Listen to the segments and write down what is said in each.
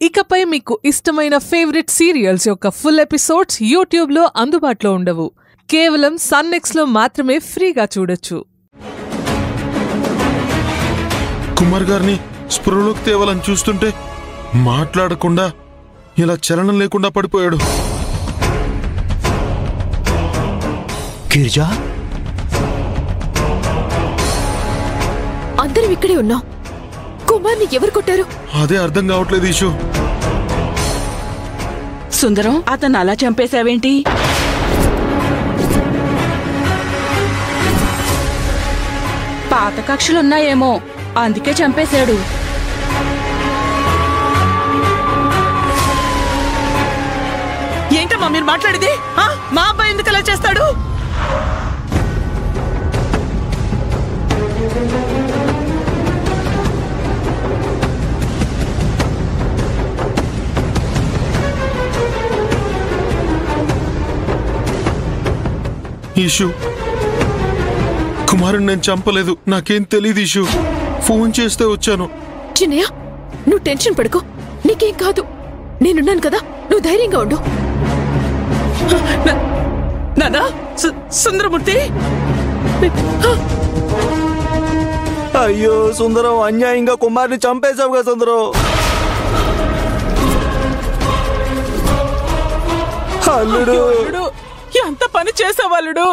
ఇకపై మీకు ఇష్టమైన ఫేవరెట్ సీరియల్స్ యొక్క ఫుల్ ఎపిసోడ్స్ యూట్యూబ్లో అందుబాటులో ఉండవు. కేవలం సన్నెక్స్లో మాత్రమే ఫ్రీగా చూడొచ్చు. కుమార్ గారిని స్పృహలోకి తేవాలని చూస్తుంటే మాట్లాడకుండా ఇలా చలనం లేకుండా పడిపోయాడు. గిరిజా, అందరం ఇక్కడే ఉన్నాం. కుమార్ని ఎవరు కొట్టారు? అదే అర్థం కావట్లేదు ఈషు. సుందరం, అతను అలా చంపేశావేంటి? పాత కక్షలున్నాయేమో, అందుకే చంపేశాడు. ఏంటమ్మా మీరు మాట్లాడేది? మా అబ్బాయి ఎందుకు అలా చేస్తాడు? ఈషు, కుమారుని నేను చంపలేదు. నాకేం తెలీదు ఈషు. ఫోన్ చేస్తే వచ్చాను. చిన్నయ్య, నువ్వు టెన్షన్ పడుకో, నీకేం కాదు. నేనున్నాను కదా, నువ్వు ధైర్యంగా ఉండు. నానా, సుందరమూర్తి. అయ్యో సుందరం, అన్యాయంగా కుమార్ని చంపేశావుగా సుందరం. అల్లుడు, ఎంత పని చేసావాళ్ళుడు.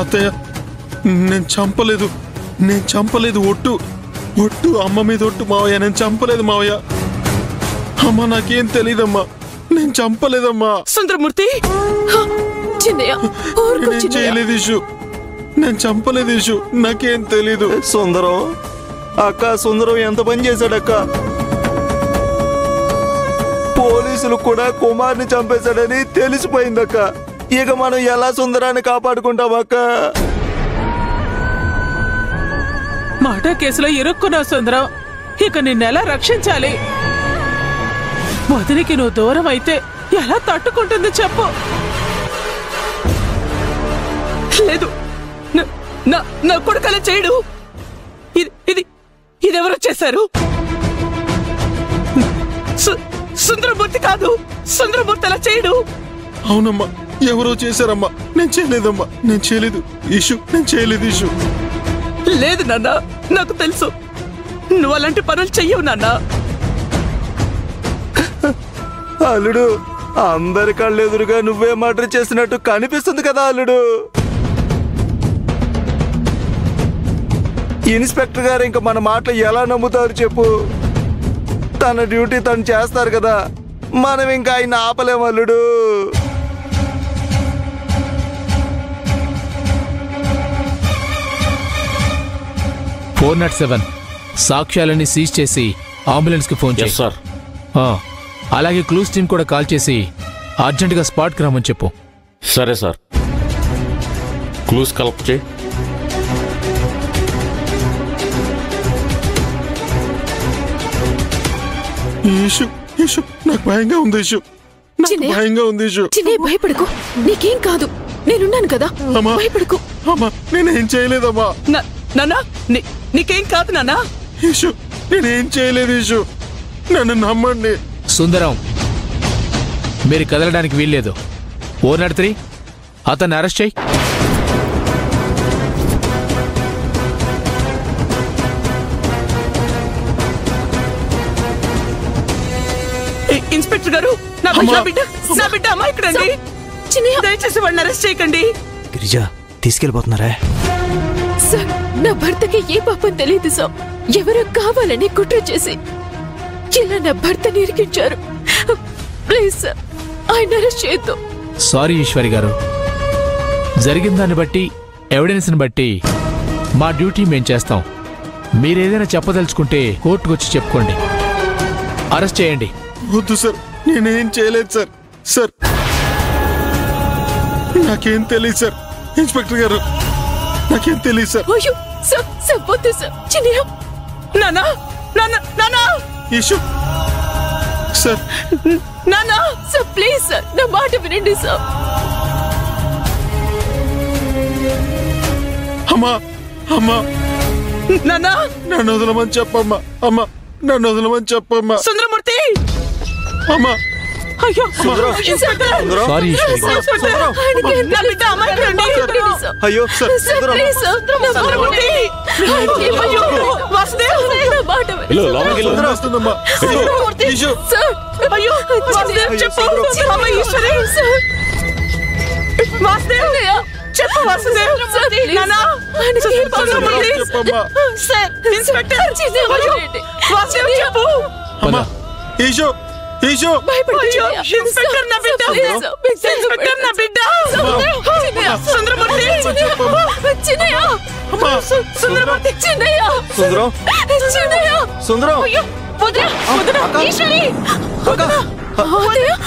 అత్తయ్య, నేను చంపలేదు. ఒట్టు అమ్మ మీద ఒట్టు మావయ్య, నేను చంపలేదు మావయ్య. అమ్మ నాకేం తెలీదమ్మా, నేను చంపలేదమ్మా. సుందరమూర్తి, నేను చేయలేదు ఇషు, నేను చంపలేదు ఇషు, నాకేం తెలీదు. సుందరం అక్క, సుందరం ఎంత పని చేశాడక్క. పోలీసులు కూడా కుమార్ని చంపేశాడని తెలిసిపోయిందక్క. ఇక మనం ఎలా సుందరాన్ని కాపాడుకుంటామక్క? మాట కేసులో ఇరుక్కున్నావు సుందరం. ఇక నిన్నెలా రక్షించాలి? వదిలికి నువ్వు దూరం అయితే ఎలా తట్టుకుంటుంది చెప్పు. లేదు, నా కొడుకలా చేయడు. ఇదెవరో చేశారు? సుందరమూర్తి కాదు, సుందరమూర్తి అలా చేయడు. అవునమ్మా, ఎవరో చేశారమ్మా. నేను చేయలేదమ్మా, నేను చేయలేదు ఈషు, నేను చేయలేదు ఈషు. లేదు నాన్న, నాకు తెలుసు నువ్వు అలాంటి పనులు చెయ్యవు నాన్న. అల్లుడు, అందరి కళ్ళెదురుగా నువ్వే మర్డర్ చేసినట్టు కనిపిస్తుంది కదా అల్లుడు. ఇన్స్పెక్టర్ గారు ఇంకా మన మాటలు ఎలా నమ్ముతారు చెప్పు? తన డ్యూటీ తను చేస్తారు కదా, మనం ఇంకా ఆయన ఆపలేం అల్లుడు. సాక్ష్యాలన్నీ సీజ్ చేసి అంబులెన్స్ కి ఫోన్ చేయి సార్. అలాగే క్లూస్ టీమ్ కూడా కాల్ చేసి అర్జెంటుగా స్పాట్కి రమ్మని చెప్పు. సరే సార్. క్లూస్ కలెక్ట్ చేయి. ఈషు, నాకు భయంగా ఉంది ఈషు, నాకు భయంగా ఉంది ఈషు. భయపడకు, నీకేం కాదు, నేనున్నాను కదా. భయపడకు. అమ్మా, నేనేం చేయలేదమ్మా. నాన్నా, నీకేం కాదు నాన్నా. ఈషు, నేనేం చేయలేదు ఈషు, నన్ను నమ్మండి. సుందరం, మీరు కదలడానికి వీల్లేదు. 403 అతన్ని అరెస్ట్ చేయి. ఇన్స్పెక్టర్ గారు, నా బిడ్డ అమ్మా ఇక్కడండి. దయచేసి వాడిని అరెస్ట్ చేయకండి. గిరిజా, తీసుకెళ్ళిపోతున్నారా? సార్, నా భర్తకి ఏ పాపం తెలియదు సార్. ఎవరో కావాలని కుట్ర చేసి ఇలా నా భర్తని ఇరికించారు. ప్లీజ్ సార్, ఆయన అరెస్ట్ చేయొద్దు. సారీ ఈశ్వరి గారు, జరిగిన దాన్ని బట్టి ఎవిడెన్స్ని బట్టి మా డ్యూటీ మేం చేస్తాం. మీరేదైనా చెప్పదలుచుకుంటే కోర్టుకు వచ్చి చెప్పుకోండి. అరెస్ట్ చేయండి. వద్దు సార్, నేనేం చేయలేదు సార్. సార్, నాకేం తెలియదు సార్. ఇన్స్పెక్టర్ గారు, నాకేం తెలియదు సార్. అయ్యో సార్, సార్ వద్దు సార్. చిన్నయ్య, నానా ఈషు, సార్, నానా సార్, ప్లీజ్ సార్, నా మాట వినండి సార్. అమ్మా, అమ్మా, నాన్న నన్ను వదలమని చెప్పమ్మా. అమ్మా నన్ను వదలమని చెప్పమ్మా. సుందరమూర్తి అమ్మా అయ్యో ఇన్స్పెక్టర్ సారీ ఈశ్వరి గారు. నా బిడ్డ అమాయకుడండి. అయ్యో సుందరమూర్తి అయ్యో వాసుదేవ్ వెళ్ళు, లోపలికి వెళ్ళు. వస్తుందమ్మా. ఈశు. అయ్యో వాసుదేవ్ చెప్పు. అమ్మ ఈశ్వరి వాసుదేవ్ చెప్పు. వాసుదేవ్ నానా సుందరమూర్తి చెప్పమ్మా. ఇన్స్పెక్టర్ అయ్యో వాసుదేవ్ చెప్పు. అమ్మా ఈశు. ఈశు. అయ్యో ఇన్స్పెక్టర్ నా బిడ్డ. ఇన్స్పెక్టర్ నా బిడ్డ. సుందరమూర్తి అమ్మా సుందరమూర్తి సుందరం సుందరం అయ్యో వదినా వదినా ఈశ్వరి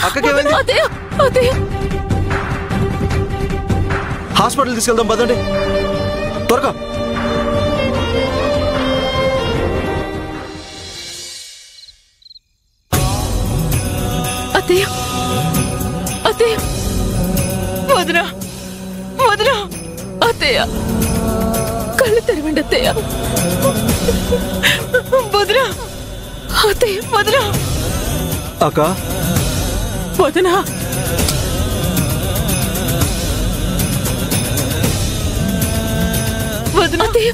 అక్కకేమైంది? హాస్పిటల్ తీసుకెళ్దాం పదండి త్వరగా. అత్తయ్య అత్తయ్య వదినా వదినా అత్తయ్య కళ్ళు తెరవండి అత్తయ్య. వదినా అత్తయ్య వదినా అక్క వదినా వదినా అత్తయ్య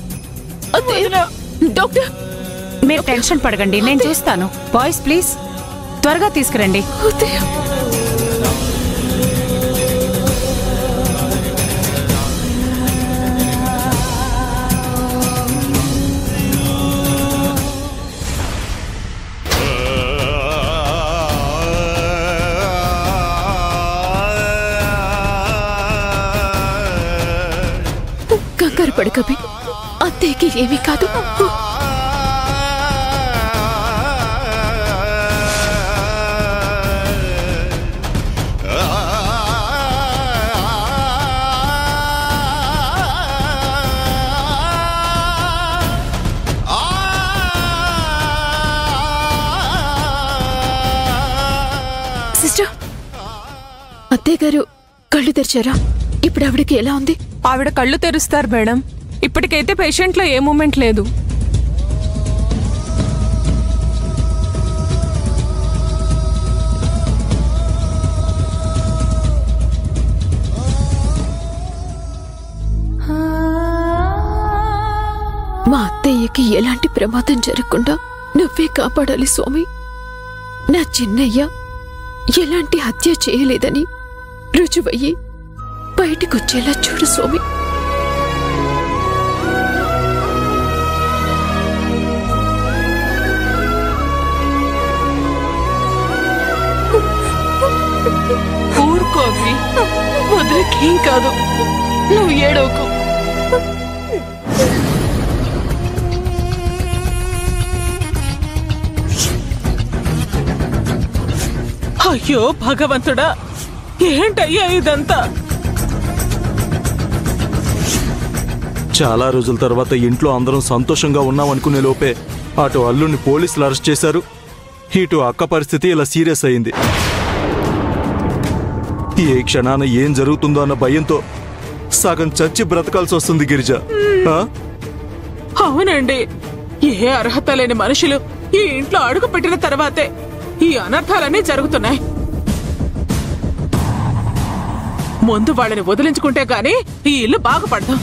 అత్తయ్య డాక్టర్ మీరు టెన్షన్ పడకండి, నేను చూస్తాను. బాయ్స్ ప్లీజ్ త్వరగా తీసుకురండి. అత్తయ్య కంగారు పడకబి, అత్తయ్యకి ఏమీ కాదు. సిస్టర్, అత్తయ్య గారు కళ్ళు తెరిచారా? ఇప్పుడు ఆవిడకి ఎలా ఉంది? ఆవిడ కళ్ళు తెరుస్తారు మేడం. ఇప్పటికైతే పేషెంట్లో ఏ మూమెంట్ లేదు. మా అత్తయ్యకి ఎలాంటి ప్రమాదం జరగకుండా నువ్వే కాపాడాలి స్వామి. నా చిన్నయ్య ఎలాంటి హత్య చేయలేదని రుజువయ్యి బయటికొచ్చేలా చూడు స్వామి. ఊరుకో అవి, వదిలేకేం కాదు, నువ్వు ఏడవకు. అయ్యో భగవంతుడా, ఏంటయ్యా ఇదంతా? చాలా రోజుల తర్వాత ఇంట్లో అందరం సంతోషంగా ఉన్నాం అనుకునే లోపే అటు అల్లుని పోలీసులు అరెస్ట్ చేశారు, ఇటు అక్క పరిస్థితి ఇలా సీరియస్ అయింది. ఏ క్షణాన ఏం జరుగుతుందో అన్న భయంతో సగం చచ్చి బ్రతకాల్సి వస్తుంది గిరిజ. అవునండి, ఏ అర్హత లేని మనుషులు ఈ ఇంట్లో అడుగు పెట్టిన తర్వాతే ఈ అనర్థాలన్నీ జరుగుతున్నాయి. ముందు వాళ్ళని వదిలించుకుంటే గాని ఈ ఇల్లు బాగుపడదాం.